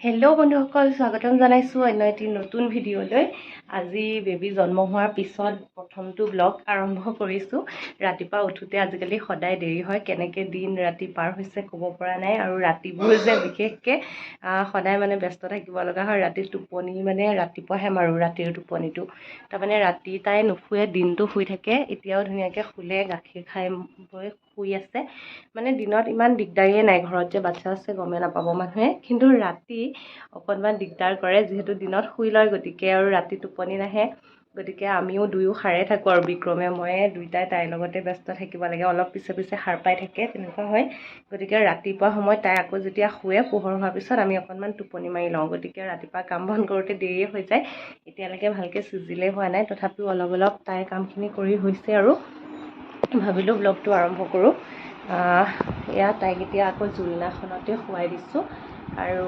Hello' বন্ধুসকল, স্বাগতম জনাইছোঁ অন্য এটি নতুন ভিডিঅ'লৈ। আজি বেবী জন্ম হোৱাৰ পিছত প্ৰথমটো ব্লগ আৰম্ভ কৰিছোঁ। ৰাতিপুৱা উঠোতে আজিকালি সদায় দেৰি হয়, কেনেকৈ দিন ৰাতি পাৰ হৈছে ক'ব পৰা নাই। আৰু ৰাতিবোৰ যে বিশেষকৈ সদায় মানে ব্যস্ত থাকিব লগা হয়। ৰাতিৰ টোপনি মানে ৰাতিপুৱাহে মাৰোঁ, ৰাতিৰ টোপনিটো। তাৰমানে ৰাতি তাই নুশুৱে, দিনটো শুই থাকে। এতিয়াও ধুনীয়াকৈ শুলে, গাখীৰ খাই বৈ শুই আছে। মানে দিনত ইমান দিগদাৰিয়ে নাই, ঘৰত যে বাচ্ছা আছে গমেই নাপাব মানুহে, কিন্তু ৰাতি অকণমান দিগদাৰ কৰে। যিহেতু দিনত শুই লয়, গতিকে আৰু ৰাতি টোপনি নাহে। গতিকে আমিও দুয়ো সাৰে থাকোঁ, আৰু বিক্ৰমে ময়ে দুয়োটাই তাইৰ লগতে ব্যস্ত থাকিব লাগে। অলপ পিছে পিছে সাৰ পাই থাকে, তেনেকুৱা হয়। গতিকে ৰাতিপুৱা সময়ত তাই আকৌ যেতিয়া শুৱে, পোহৰ হোৱাৰ পিছত আমি অকণমান টোপনি মাৰি লওঁ। গতিকে ৰাতিপুৱা কাম বন কৰোঁতে দেৰিয়ে হৈ যায়। এতিয়ালৈকে ভালকৈ চিজিলেই হোৱা নাই, তথাপিও অলপ অলপ তাইৰ কামখিনি কৰি হৈছে আৰু ভাবিলোঁ ব্লগটো আৰম্ভ কৰোঁ। এয়া তাইক এতিয়া আকৌ জুলনাখনতে শুৱাই দিছোঁ আৰু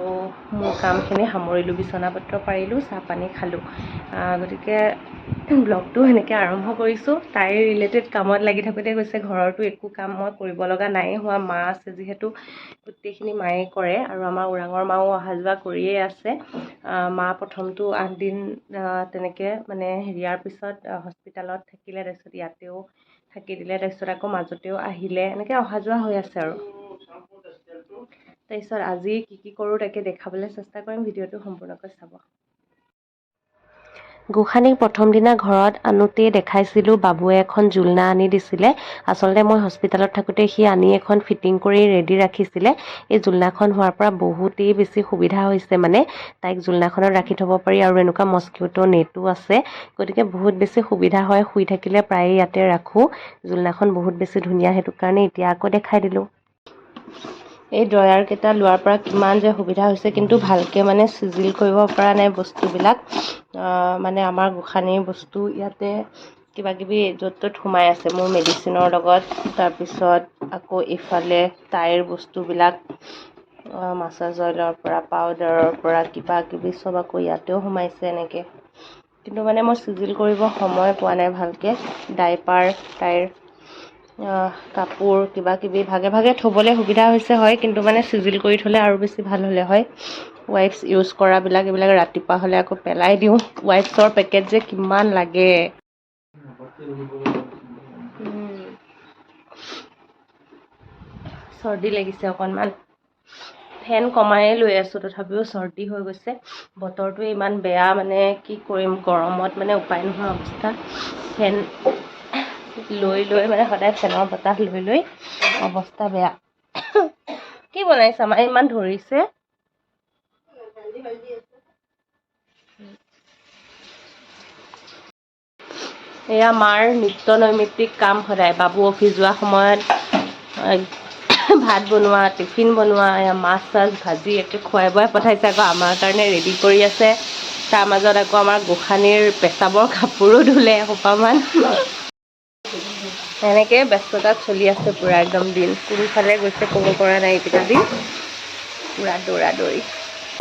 মোৰ কামখিনি সামৰিলোঁ, বিচনা পত্ৰ পাৰিলোঁ, চাহ পানী খালোঁ। গতিকে ব্লগটো সেনেকৈ আৰম্ভ কৰিছোঁ। তাইৰ ৰিলেটেড কামত লাগি থাকোঁতে গৈছে। ঘৰৰতো একো কাম মই কৰিব লগা নাই হোৱা, মা আছে যিহেতু গোটেইখিনি মায়ে কৰে। আৰু আমাৰ ওৰাঙৰ মাও অহা যোৱা কৰিয়ে আছে। মা প্ৰথমটো 8 দিন তেনেকৈ মানে হেৰিয়াৰ পিছত হস্পিটেলত থাকিলে, তাৰপিছত ইয়াতেও থাকি দিলে, তাৰপিছত আকৌ মাজতেও আহিলে, এনেকৈ অহা যোৱা হৈ আছে আৰু। তাৰপিছত আজি কি কৰোঁ তাকে দেখাবলৈ চেষ্টা কৰিম, ভিডিঅ'টো সম্পূৰ্ণকৈ চাব। গোসানীক প্ৰথম দিনা ঘৰত আনোতেই দেখাইছিলোঁ, বাবুৱে এখন জোলনা আনি দিছিলে। আচলতে মই হস্পিটেলত থাকোঁতে সি আনি এখন ফিটিং কৰি ৰেডি ৰাখিছিলে। এই জোলনাখন হোৱাৰ পৰা বহুতেই বেছি সুবিধা হৈছে, মানে তাইক জোলনাখনত ৰাখি থ'ব পাৰি, আৰু এনেকুৱা মস্কিউটো নেটো আছে। গতিকে বহুত বেছি সুবিধা হয়, শুই থাকিলে প্ৰায়ে ইয়াতে ৰাখোঁ। জোলনাখন বহুত বেছি ধুনীয়া, সেইটো কাৰণে এতিয়া আকৌ দেখাই দিলোঁ। এই ড্ৰয়াৰকেইটা লোৱাৰ পৰা কিমান যে সুবিধা হৈছে, কিন্তু ভালকৈ মানে চিজিল কৰিব পৰা নাই বস্তুবিলাক। মানে আমাৰ গোসানীৰ বস্তু ইয়াতে কিবা কিবি য'ত ত'ত সোমাই আছে, মোৰ মেডিচিনৰ লগত। তাৰপিছত আকৌ ইফালে তাইৰ বস্তুবিলাক, মাছাজ অইলৰ পৰা পাউডাৰৰ পৰা কিবা কিবি চব আকৌ ইয়াতেও সোমাইছে এনেকৈ। কিন্তু মানে মই চিজিল কৰিব সময় পোৱা নাই ভালকৈ। ডাইপাৰ, তাইৰ কাপোৰ কিবা কিবি ভাগে ভাগে থ'বলৈ সুবিধা হৈছে হয়, কিন্তু মানে চিজিল কৰি থ'লে আৰু বেছি ভাল হ'লে হয়। ৱাইপছ ইউজ কৰাবিলাক এইবিলাক ৰাতিপুৱা হ'লে আকৌ পেলাই দিওঁ। ৱাইপছৰ পেকেট যে কিমান লাগে। চৰ্দি লাগিছে অকণমান, ফেন কমায়ে লৈ আছোঁ, তথাপিও চৰ্দি হৈ গৈছে। বতৰটো ইমান বেয়া, মানে কি কৰিম, গৰমত মানে উপায় নোহোৱা অৱস্থা। ফেন লৈ লৈ মানে সদায় ফেনৰ বতাহ লৈ লৈ অৱস্থা বেয়া। কি বনাইছা মা, ইমান ধৰিছে? এয়া মাৰ নিত্য নৈমিত্তিক কাম সদায়। বাবু অফিচ যোৱা সময়ত ভাত বনোৱা, টিফিন বনোৱা, এয়া মাছ চাছ ভাজি একে খুৱাই বোৱাই পঠাইছে। আকৌ আমাৰ কাৰণে ৰেডি কৰি আছে। তাৰ মাজত আকৌ আমাৰ গোসানীৰ পেচাবৰ কাপোৰো ধুলে এসোপামান। এনেকৈ ব্যস্ততাত চলি আছে পূৰা একদম দিন। কোনফালে গৈছে ক'ব পৰা নাই এইকেইটা দিন, পূৰা দৌৰা দৌৰি।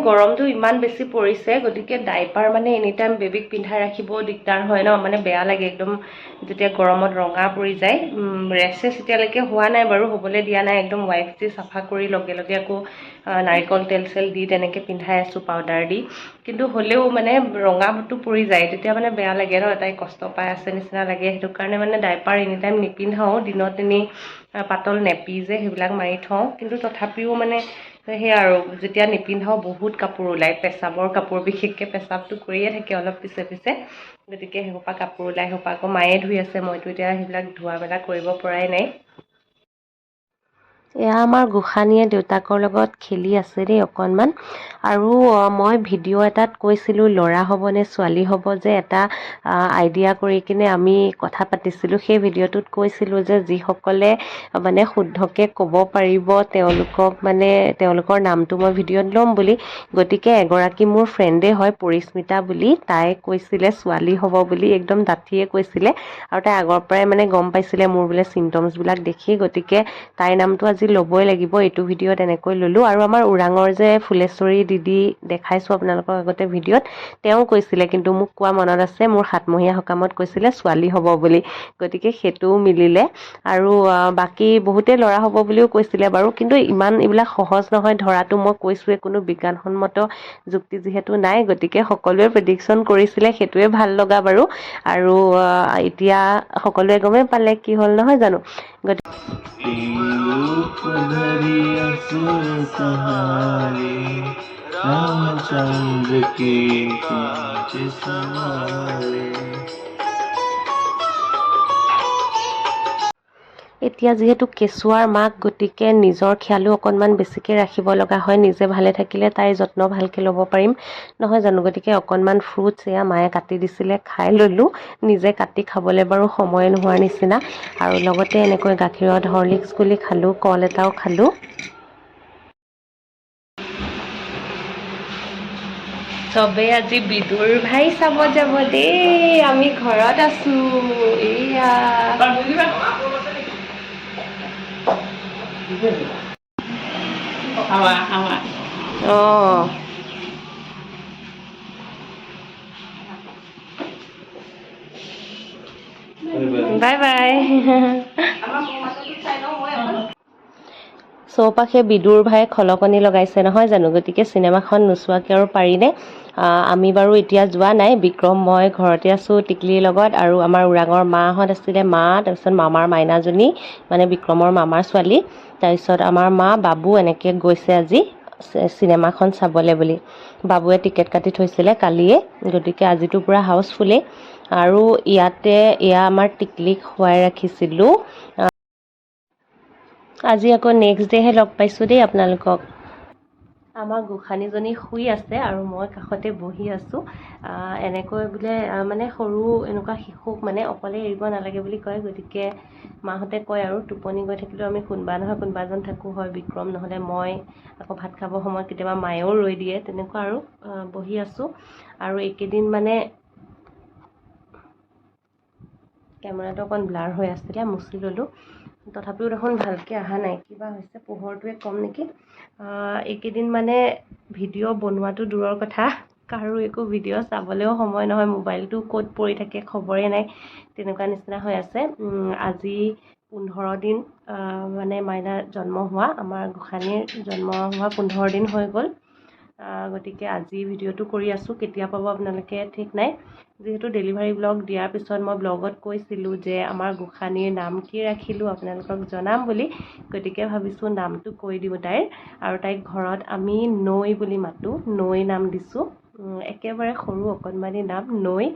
গৰমটো ইমান বেছি পৰিছে, গতিকে ডাইপাৰ মানে এনি টাইম বেবীক পিন্ধাই ৰাখিবও দিগদাৰ হয় ন, মানে বেয়া লাগে একদম যেতিয়া গৰমত ৰঙা পৰি যায়। ৰেচেছ এতিয়ালৈকে হোৱা নাই বাৰু, হ'বলৈ দিয়া নাই। একদম ৱাইফ দি চাফা কৰি লগে লগে আকৌ নাৰিকল তেল চেল দি তেনেকৈ পিন্ধাই আছোঁ, পাউডাৰ দি। কিন্তু হ'লেও মানে ৰঙাটো পৰি যায়, তেতিয়া মানে বেয়া লাগে ন, তাই কষ্ট পাই আছে নিচিনা লাগে। সেইটো কাৰণে মানে ডাইপাৰ এনি টাইম নিপিন্ধাওঁ। দিনত এনেই পাতল নেপি যে সেইবিলাক মাৰি থওঁ, কিন্তু তথাপিও মানে সেই আৰু যেতিয়া নিপিন্ধাওঁ বহুত কাপোৰ ওলায়, পেচাবৰ কাপোৰ। বিশেষকৈ পেচাবটো কৰিয়ে থাকে অলপ পিছে পিছে, গতিকে সেইসোপা কাপোৰ ওলাই। সেইসোপা আকৌ মায়ে ধুই আছে, মইতো এতিয়া সেইবিলাক ধোৱা মেলা কৰিব পৰাই নাই। এয়া আমাৰ গোসানীয়ে দেউতাকৰ লগত খেলি আছে দেই অকণমান। আৰু মই ভিডিঅ' এটাত কৈছিলোঁ ল'ৰা হ'ব নে ছোৱালী হ'ব, যে এটা আইডিয়া কৰি কিনে আমি কথা পাতিছিলোঁ। সেই ভিডিঅ'টোত কৈছিলোঁ যে যিসকলে মানে শুদ্ধকৈ ক'ব পাৰিব তেওঁলোকক মানে তেওঁলোকৰ নামটো মই ভিডিঅ'ত ল'ম বুলি। গতিকে এগৰাকী মোৰ ফ্ৰেণ্ডে হয়, পৰিস্মিতা বুলি, তাই কৈছিলে ছোৱালী হ'ব বুলি, একদম ডাঠিয়ে কৈছিলে। আৰু তাই আগৰ পৰাই মানে গম পাইছিলে মোৰ বোলে চিমটমছবিলাক দেখি। গতিকে তাইৰ নামটো আজি ল'বই লাগিব, এইটো ভিডিঅ'ত এনেকৈ ল'লোঁ। আৰু আমাৰ ওৰাঙৰ যে ফুলেশ্বৰী দিদি দেখাইছোঁ আপোনালোকৰ আগতে ভিডিঅ'ত, তেওঁ কৈছিলে, কিন্তু মোক কোৱা মনত আছে মোৰ 7মহীয়া সকামত কৈছিলে ছোৱালী হ'ব বুলি, গতিকে সেইটোও মিলিলে। আৰু বাকী বহুতে ল'ৰা হ'ব বুলিও কৈছিলে বাৰু, কিন্তু ইমান এইবিলাক সহজ নহয় ধৰাটো। মই কৈছোঁৱে কোনো বিজ্ঞানসন্মত যুক্তি যিহেতু নাই, গতিকে সকলোৱে প্ৰেডিকশ্যন কৰিছিলে, সেইটোৱে ভাল লগা বাৰু। আৰু এতিয়া সকলোৱে গমেই পালে কি হ'ল, নহয় জানো? এতিয়া যিহেতু কেঁচুৱাৰ মাক, গতিকে নিজৰ খিয়ালো অকণমান বেছিকৈ ৰাখিব লগা হয়। নিজে ভালে থাকিলে তাইৰ যত্ন ভালকৈ ল'ব পাৰিম, নহয় জানো? গতিকে অকণমান ফ্ৰুটছ এয়া মায়ে কাটি দিছিলে, খাই ল'লোঁ। নিজে কাটি খাবলৈ বাৰু সময় নোহোৱাৰ নিচিনা। আৰু লগতে এনেকৈ গাখীৰত হৰলিক্স গুলি খালোঁ, কল এটাও খালোঁ। চবেই আজি বিদুৰ ভাই চাব যাব দেই, আমি ঘৰত আছোঁ। এইয়া অঁ, বাই বাই। চৌপাশে বিদুৰ ভাই খলকনি লগাইছে, নহয় জানো? গতিকে চিনেমাখন নোচোৱাকৈ আৰু পাৰিনে? আমি বাৰু এতিয়া যোৱা নাই, বিক্ৰম মই ঘৰতে আছোঁ টিকলিৰ লগত। আৰু আমাৰ ওৰাঙৰ মাহঁত আছিলে, মা, তাৰপিছত মামাৰ মাইনাজনী, মানে বিক্ৰমৰ মামাৰ ছোৱালী, তাৰপিছত আমাৰ মা, বাবু এনেকৈ গৈছে আজি চিনেমাখন চাবলৈ বুলি। বাবুৱে টিকেট কাটি থৈছিলে কালিয়ে, গতিকে আজিতো পূৰা হাউচফুলেই। আৰু ইয়াতে এয়া আমাৰ টিকলিক শুৱাই ৰাখিছিলোঁ। আজি আকৌ নেক্সট ডেহে লগ পাইছোঁ দেই আপোনালোকক। আমাৰ গোসানীজনী শুই আছে আৰু মই কাষতে বহি আছোঁ। এনেকৈ বোলে মানে সৰু এনেকুৱা শিশুক মানে অকলে এৰিব নালাগে বুলি কয়, গতিকে মাহঁতে কয় আৰু টোপনি গৈ থাকিলেও আমি কোনোবা নহয় কোনোবা এজন থাকোঁ, হয় বিক্ৰম নহ'লে মই। আকৌ ভাত খাব সময়ত কেতিয়াবা মায়েও ৰৈ দিয়ে, তেনেকুৱা আৰু বহি আছোঁ। আৰু এইকেইদিন মানে কেমেৰাটো অকণ ব্লাৰ হৈ আছিলে, মুচি ল'লোঁ। তথাপিও দেখোন ভালকৈ অহা নাই, কিবা হৈছে, পোহৰটোৱে কম নেকি। এইকেইদিন মানে ভিডিঅ' বনোৱাটো দূৰৰ কথা, কাৰো একো ভিডিঅ' চাবলৈও সময় নহয়, মোবাইলটো ক'ত পৰি থাকে খবৰেই নাই, তেনেকুৱা নিচিনা হৈ আছে। আজি 15 দিন মানে মাইনাৰ জন্ম হোৱা, আমাৰ গোসানীৰ জন্ম হোৱা 15 দিন হৈ গ'ল। গতিকে আজি ভিডিঅ'টো কৰি আছোঁ, কেতিয়া পাব আপোনালোকে ঠিক নাই। যিহেতু ডেলিভাৰী ব্লগ দিয়াৰ পিছত মই ব্লগত কৈছিলোঁ যে আমাৰ গোসানীৰ নাম কি ৰাখিলোঁ আপোনালোকক জনাম বুলি, গতিকে ভাবিছোঁ নামটো কৈ দিওঁ তাইৰ। আৰু তাইক ঘৰত আমি নৈ বুলি মাতোঁ, নৈ নাম দিছোঁ। একেবাৰে সৰু অকণমানি নাম, নৈ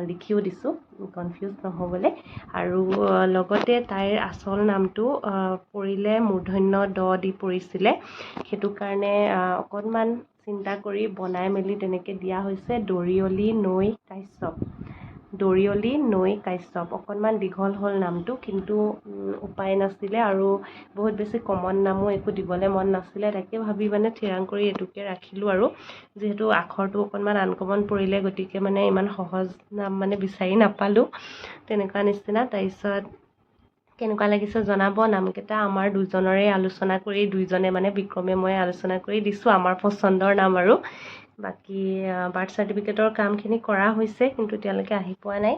লিখিও দিছোঁ কনফিউজ নহ'বলৈ। আৰু লগতে তাইৰ আচল নামটো পৰিলে মূৰ্ধন্য ড দি পৰিছিলে, সেইটো কাৰণে অকণমান চিন্তা কৰি বনাই মেলি তেনেকৈ দিয়া হৈছে দৰিয়লি নৈ কাশ্যপ। দৰিয়লি নৈ কাশ্যপ, অকণমান দীঘল হ'ল নামটো, কিন্তু উপায় নাছিলে আৰু বহুত বেছি কমন নামো একো দিবলৈ মন নাছিলে। তাকে ভাবি মানে থিৰাং কৰি এইটোকে ৰাখিলোঁ। আৰু যিহেতু আখৰটো অকণমান আনকমন পৰিলে, গতিকে মানে ইমান সহজ নাম মানে বিচাৰি নাপালোঁ, তেনেকুৱা নিচিনা। তাৰপিছত কেনেকুৱা লাগিছে জনাব। নামকেইটা আমাৰ দুজনৰে আলোচনা কৰি, দুইজনে মানে বিক্ৰমে মই আলোচনা কৰি দিছোঁ আমাৰ পচন্দৰ নাম। আৰু বাকী বাৰ্থ চাৰ্টিফিকেটৰ কামখিনি কৰা হৈছে, কিন্তু এতিয়ালৈকে আহি পোৱা নাই।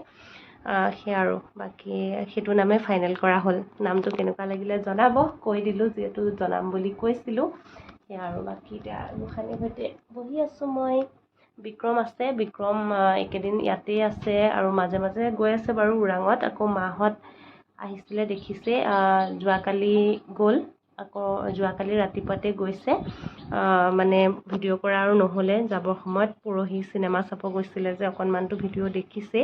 সেয়া আৰু বাকী সেইটো নামেই ফাইনেল কৰা হ'ল। নামটো কেনেকুৱা লাগিলে জনাব, কৈ দিলোঁ যিহেতু জনাম বুলি কৈছিলোঁ। সেয়া আৰু বাকী এতিয়া গোসানীৰ সৈতে বহি আছোঁ মই। বিক্ৰম আছে, বিক্ৰম এইকেইদিন ইয়াতেই আছে আৰু মাজে মাজে গৈ আছে বাৰু ওৰাঙত। আকৌ মাহঁত আহিছিলে দেখিছে, যোৱাকালি গ'ল, আকৌ যোৱাকালি ৰাতিপুৱাতে গৈছে। মানে ভিডিঅ' কৰা আৰু নহ'লে যাবৰ সময়ত, পৰহি চিনেমা চাব গৈছিলে যে অকণমানটো ভিডিঅ' দেখিছে।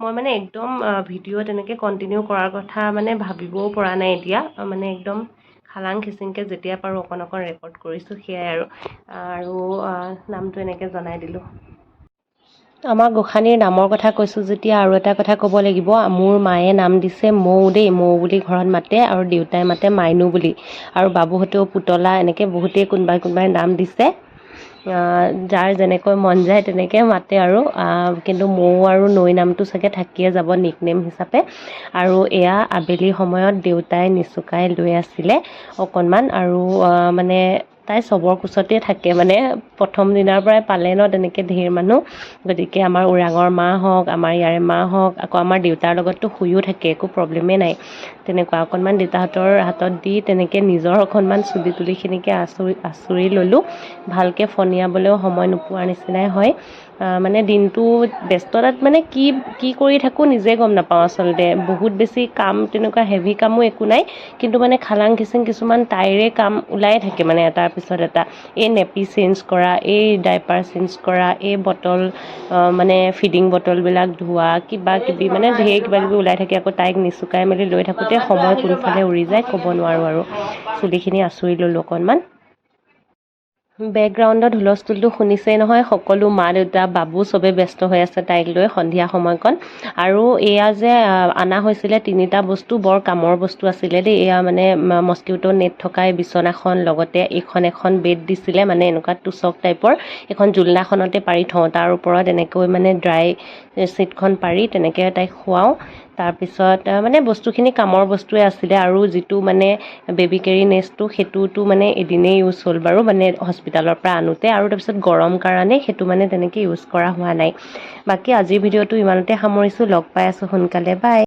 মই মানে একদম ভিডিঅ' তেনেকৈ কণ্টিনিউ কৰাৰ কথা মানে ভাবিবও পৰা নাই এতিয়া, মানে একদম খালাং খিচিংকৈ যেতিয়া পাৰোঁ অকণ অকণ ৰেকৰ্ড কৰিছোঁ, সেয়াই আৰু নামটো এনেকৈ জনাই দিলোঁ। আমাৰ গোসানীৰ নামৰ কথা কৈছোঁ যেতিয়া আৰু এটা কথা ক'ব লাগিব। মোৰ মায়ে নাম দিছে মৌ দেই, মৌ বুলি ঘৰত মাতে, আৰু দেউতাই মাতে মাইনু বুলি, আৰু বাবুহঁতেও পুতলা, এনেকৈ বহুতেই কোনোবাই কোনোবাই নাম দিছে। যাৰ যেনেকৈ মন যায় তেনেকৈ মাতে আৰু কিন্তু মৌ আৰু নৈ নামটো চাগে থাকিয়ে যাব নিকনেম হিচাপে। আৰু এয়া আবেলি সময়ত দেউতাই নিচুকাই লৈ আছিলে অকণমান, আৰু মানে তাই চবৰ কোচতে থাকে, মানে প্ৰথম দিনাৰ পৰাই পালে ন তেনেকৈ ধেৰ মানুহ, গতিকে আমাৰ ওৰাঙৰ মা হওক, আমাৰ ইয়াৰে মা হওক, আকৌ আমাৰ দেউতাৰ লগততো শুইও থাকে, একো প্ৰব্লেমেই নাই। তেনেকুৱা অকণমান দেউতাহঁতৰ হাতত দি তেনেকৈ নিজৰ অকণমান চুলি তুলিখিনিকে আঁচুৰি ল'লোঁ। ভালকৈ ফনিয়াবলৈও সময় নোপোৱাৰ নিচিনাই হয়। মানে দিনটো ব্যস্ততাত মানে কি কৰি থাকোঁ নিজে গম নাপাওঁ আচলতে। বহুত বেছি কাম, তেনেকুৱা হেভি কামো একো নাই, কিন্তু মানে খালাং খিচিং কিছুমান তাইৰে কাম ওলাই থাকে মানে এটাৰ পিছত এটা। এই নেপি চেঞ্জ কৰা, এই ডাইপাৰ চেঞ্জ কৰা, এই বটল মানে ফিডিং বটলবিলাক ধোৱা, কিবা কিবি মানে ঢেৰ কিবা কিবি ওলাই থাকে। আকৌ তাইক নিচুকাই মেলি লৈ থাকোঁতে সময় কোনফালে উৰি যায় ক'ব নোৱাৰোঁ আৰু। চুলিখিনি আঁচুৰি ল'লোঁ অকণমান। বেকগ্ৰাউণ্ডত হুলস্থুলটো শুনিছেই নহয়, সকলো মা দেউতা বাবু চবেই ব্যস্ত হৈ আছে তাইক লৈ সন্ধিয়া সময়কণ। আৰু এয়া যে অনা হৈছিলে 3টা বস্তু, বৰ কামৰ বস্তু আছিলে দেই। এয়া মানে মস্কিউটো নেট থকা এই বিচনাখন, লগতে এখন বেড দিছিলে, মানে এনেকুৱা টুচক টাইপৰ, এখন জোলনাখনতে পাৰি থওঁ, তাৰ ওপৰত এনেকৈ মানে ড্ৰাই ছিটখন পাৰি তেনেকৈ তাইক শুৱাওঁ। তাৰপিছত মানে বস্তুখিনি কামৰ বস্তুৱে আছিলে। আৰু যিটো মানে বেবী কেৰি নেছটো, সেইটোতো মানে এদিনেই ইউজ হ'ল বাৰু, মানে হস্পিটালৰ পৰা আনোতে, আৰু তাৰপিছত গৰম কাৰণে সেইটো মানে তেনেকৈ ইউজ কৰা হোৱা নাই। বাকী আজিৰ ভিডিঅ'টো ইমানতে সামৰিছোঁ। লগ পাই আছোঁ সোনকালে, বাই।